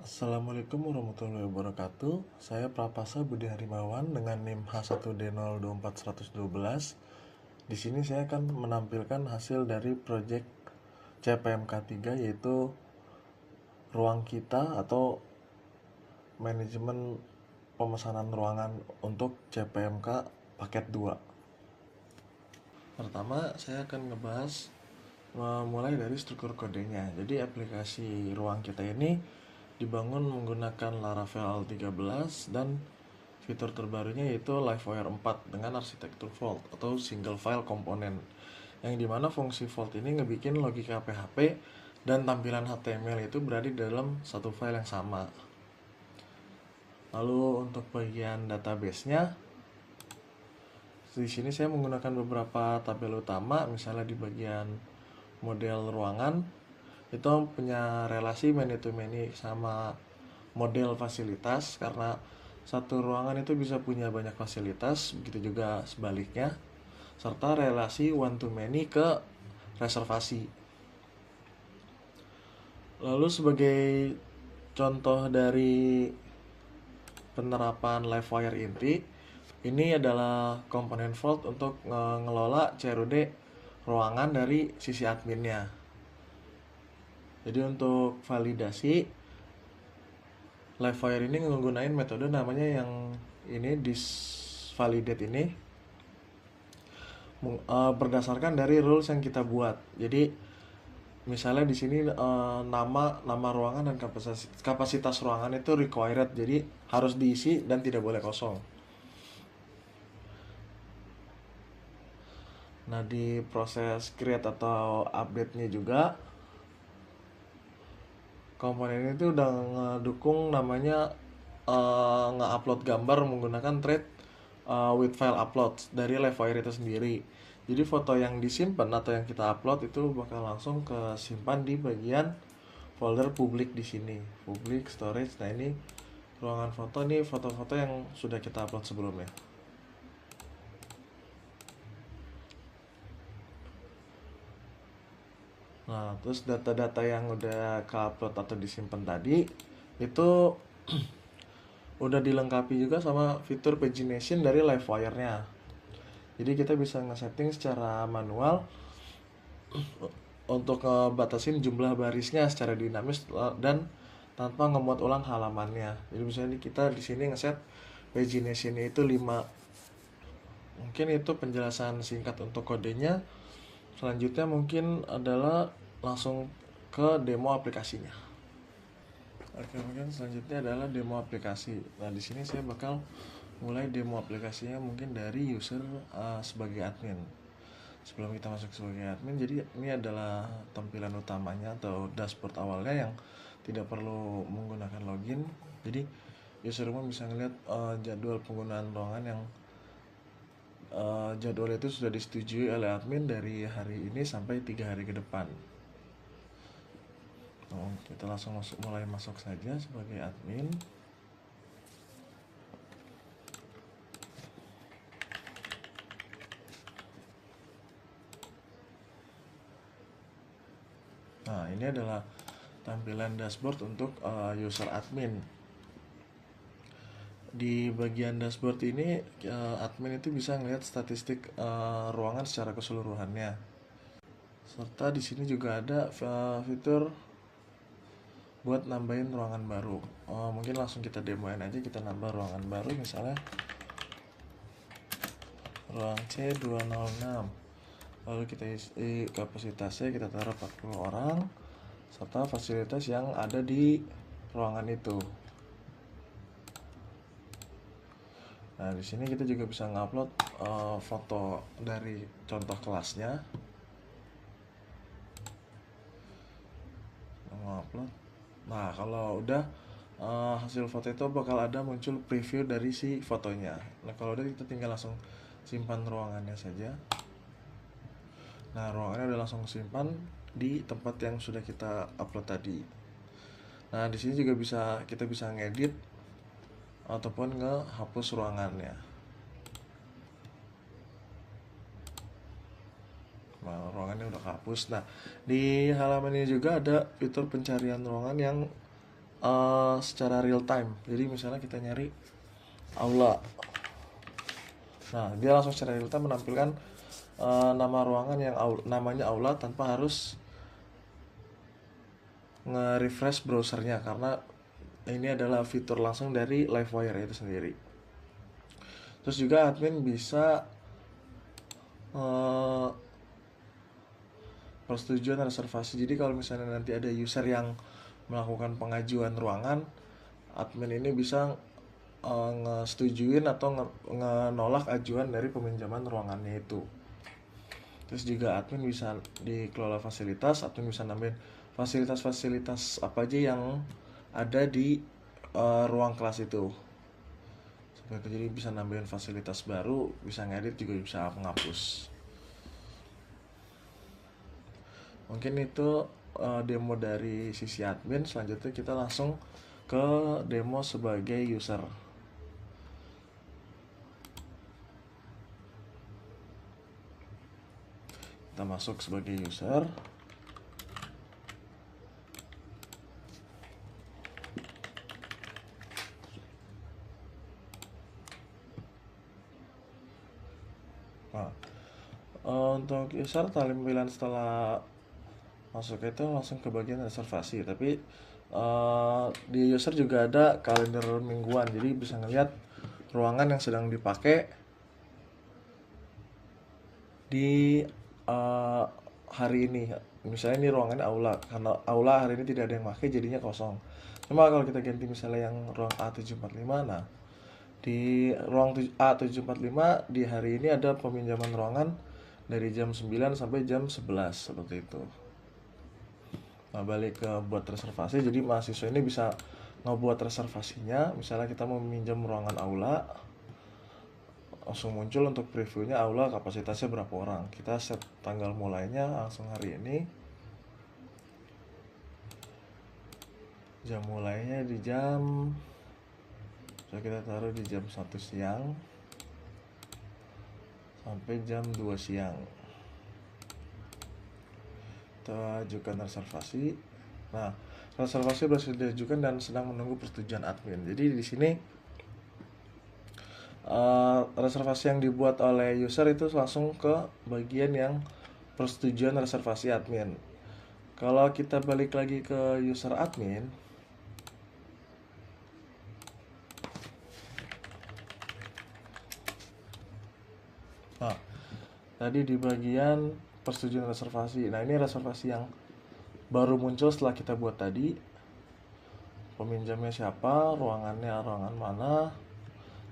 Assalamualaikum warahmatullahi wabarakatuh. Saya Prapasa Budi Harimawan dengan NIM H1D024112. Di sini saya akan menampilkan hasil dari proyek CPMK 3, yaitu ruang kita atau manajemen pemesanan ruangan untuk CPMK paket 2. Pertama, saya akan ngebahas mulai dari struktur kodenya. Jadi aplikasi ruang kita ini dibangun menggunakan Laravel 13 dan fitur terbarunya yaitu Livewire 4 dengan arsitektur vault atau single file component, yang dimana fungsi vault ini ngebikin logika PHP dan tampilan HTML itu berada di dalam satu file yang sama. Lalu untuk bagian database-nya, di sini saya menggunakan beberapa tabel utama. Misalnya di bagian model ruangan itu punya relasi many to many sama model fasilitas, karena satu ruangan itu bisa punya banyak fasilitas, begitu juga sebaliknya, serta relasi one to many ke reservasi. Lalu sebagai contoh dari penerapan Livewire inti, ini adalah komponen vault untuk ngelola CRUD ruangan dari sisi adminnya. Jadi untuk validasi, Livewire ini menggunakan metode namanya yang ini disvalidate ini, berdasarkan dari rules yang kita buat. Jadi misalnya di sini nama ruangan dan kapasitas ruangan itu required, jadi harus diisi dan tidak boleh kosong. Nah, di proses create atau update-nya juga, komponen itu udah ngedukung namanya nge-upload gambar menggunakan thread with file upload dari Livewire itu sendiri. Jadi foto yang disimpan atau yang kita upload itu bakal langsung ke simpan di bagian folder publik di sini, public storage. Nah, ini ruangan foto, nih foto-foto yang sudah kita upload sebelumnya. Nah, terus data-data yang udah ke-upload atau disimpan tadi itu udah dilengkapi juga sama fitur pagination dari Livewire-nya. Jadi kita bisa ngesetting secara manual untuk ngebatasin jumlah barisnya secara dinamis dan tanpa ngemuat ulang halamannya. Jadi misalnya kita di sini ngeset pagination itu 5. Mungkin itu penjelasan singkat untuk kodenya. Selanjutnya mungkin adalah langsung ke demo aplikasinya. Oke, mungkin selanjutnya adalah demo aplikasi. Nah, di sini saya bakal mulai demo aplikasinya mungkin dari user sebagai admin. Sebelum kita masuk sebagai admin, jadi ini adalah tampilan utamanya atau dashboard awalnya yang tidak perlu menggunakan login. Jadi user umum bisa ngeliat jadwal penggunaan ruangan yang jadwal itu sudah disetujui oleh admin dari hari ini sampai 3 hari ke depan. Kita langsung mulai masuk saja sebagai admin. Nah, ini adalah tampilan dashboard untuk user admin. Di bagian dashboard ini admin itu bisa ngelihat statistik ruangan secara keseluruhannya. Serta di sini juga ada fitur buat nambahin ruangan baru. Mungkin langsung kita demoin aja, kita nambah ruangan baru, misalnya ruang C206. Lalu kita isi kapasitasnya, kita taruh 40 orang serta fasilitas yang ada di ruangan itu. Nah, di sini kita juga bisa ngupload foto dari contoh kelasnya. Ngupload. Nah, kalau udah hasil foto itu bakal ada muncul preview dari si fotonya. Nah, kalau udah kita tinggal langsung simpan ruangannya saja. Nah, ruangannya udah langsung simpan di tempat yang sudah kita upload tadi. Nah, di sini juga kita bisa ngedit ataupun ngehapus ruangannya. Nah, ruangannya udah kehapus. Nah, di halaman ini juga ada fitur pencarian ruangan yang secara real time. Jadi misalnya kita nyari aula, nah dia langsung secara real time menampilkan nama ruangan yang namanya aula tanpa harus nge-refresh browsernya, karena ini adalah fitur langsung dari Livewire itu sendiri. Terus juga admin bisa persetujuan reservasi. Jadi kalau misalnya nanti ada user yang melakukan pengajuan ruangan, admin ini bisa ngesetujuin atau ngenolak ajuan dari peminjaman ruangannya itu. Terus juga admin bisa dikelola fasilitas, admin bisa nambahin fasilitas-fasilitas apa aja yang ada di ruang kelas itu. Jadi bisa nambahin fasilitas baru, bisa ngedit, juga bisa menghapus. Mungkin itu demo dari sisi admin. Selanjutnya kita langsung ke demo sebagai user. Kita masuk sebagai user. Nah, untuk user tampilan setelah masuk itu langsung ke bagian reservasi. Tapi di user juga ada kalender mingguan, jadi bisa ngeliat ruangan yang sedang dipakai di hari ini. Misalnya ini ruangannya aula, karena aula hari ini tidak ada yang pakai jadinya kosong. Cuma kalau kita ganti misalnya yang ruang A745, nah di ruang A745 di hari ini ada peminjaman ruangan dari jam 9 sampai jam 11 seperti itu. Nah, balik ke buat reservasi, jadi mahasiswa ini bisa ngebuat reservasinya. Misalnya kita mau meminjam ruangan aula, langsung muncul untuk previewnya aula kapasitasnya berapa orang. Kita set tanggal mulainya langsung hari ini. Jam mulainya di jam, so kita taruh di jam 1 siang sampai jam 2 siang. Kita ajukan reservasi. Nah, reservasi sudah diajukan dan sedang menunggu persetujuan admin. Jadi di sini reservasi yang dibuat oleh user itu langsung ke bagian yang persetujuan reservasi admin. Kalau kita balik lagi ke user admin, nah tadi di bagian persetujuan reservasi, nah ini reservasi yang baru muncul setelah kita buat tadi. Peminjamnya siapa, ruangannya ruangan mana,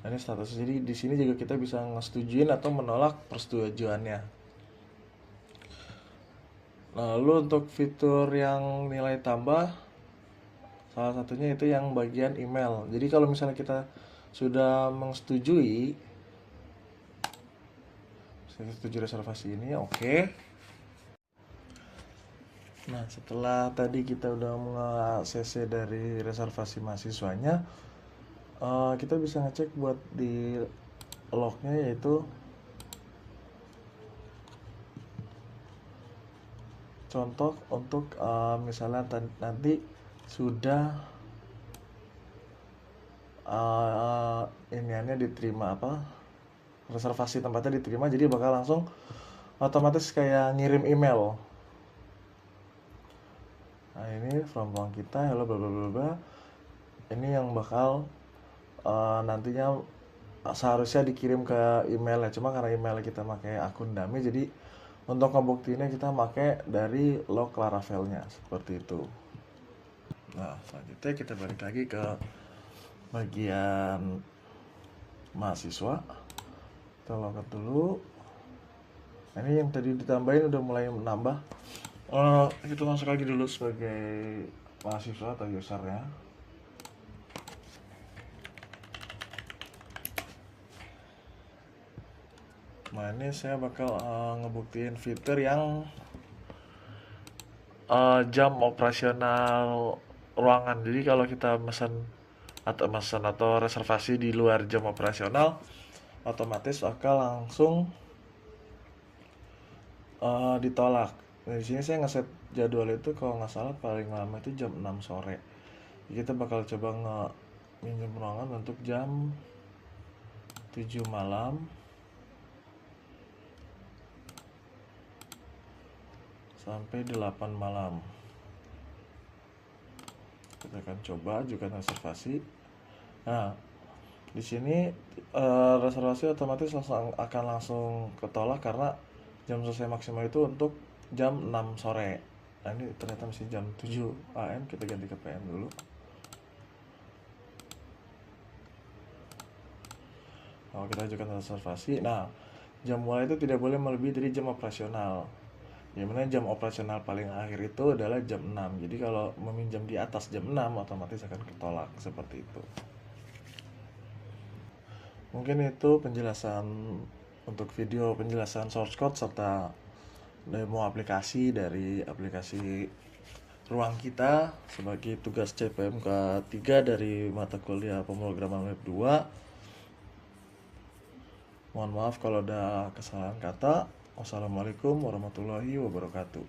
nah ini status. Jadi di sini juga kita bisa ngesetujuin atau menolak persetujuannya. Lalu untuk fitur yang nilai tambah, salah satunya itu yang bagian email. Jadi kalau misalnya kita sudah menyetujui, saya setuju reservasi ini, oke. Nah, setelah tadi kita udah nge-cc dari reservasi mahasiswanya, kita bisa ngecek buat di lognya, yaitu contoh untuk misalnya nanti sudah iniannya diterima, reservasi tempatnya diterima, jadi bakal langsung otomatis kayak ngirim email. Nah, ini from ruang kita, hello bla bla bla bla. Ini yang bakal nantinya seharusnya dikirim ke emailnya. Cuma karena email kita pakai akun dummy, jadi untuk ngebuktiinnya kita pakai dari log Laravel-nya seperti itu. Nah, selanjutnya kita balik lagi ke bagian mahasiswa. Kita login dulu. Nah, ini yang tadi ditambahin udah mulai menambah. Kita masuk lagi dulu sebagai mahasiswa atau usernya. Nah, ini saya bakal ngebuktiin fitur yang jam operasional ruangan. Jadi kalau kita pesan atau reservasi di luar jam operasional, otomatis bakal langsung ditolak. Nah, di sini saya ngeset jadwal itu kalau nggak salah paling lama itu jam 6 sore. Kita bakal coba minjem ruangan untuk jam 7 malam sampai 8 malam. Kita akan coba ajukan reservasi. Nah, di sini reservasi otomatis akan langsung ketolak karena jam selesai maksimal itu untuk jam 6 sore. Nah, ini ternyata masih jam 7 AM, kita ganti ke PM dulu. Kalau kita ajukan reservasi, nah jam mulai itu tidak boleh melebihi dari jam operasional. Yang mana jam operasional paling akhir itu adalah jam 6. Jadi kalau meminjam di atas jam 6 otomatis akan ketolak seperti itu. Mungkin itu penjelasan untuk video penjelasan source code serta demo aplikasi dari aplikasi Ruang Kita sebagai tugas CPMK 3 dari mata kuliah pemrograman web 2. Mohon maaf kalau ada kesalahan kata. Wassalamualaikum warahmatullahi wabarakatuh.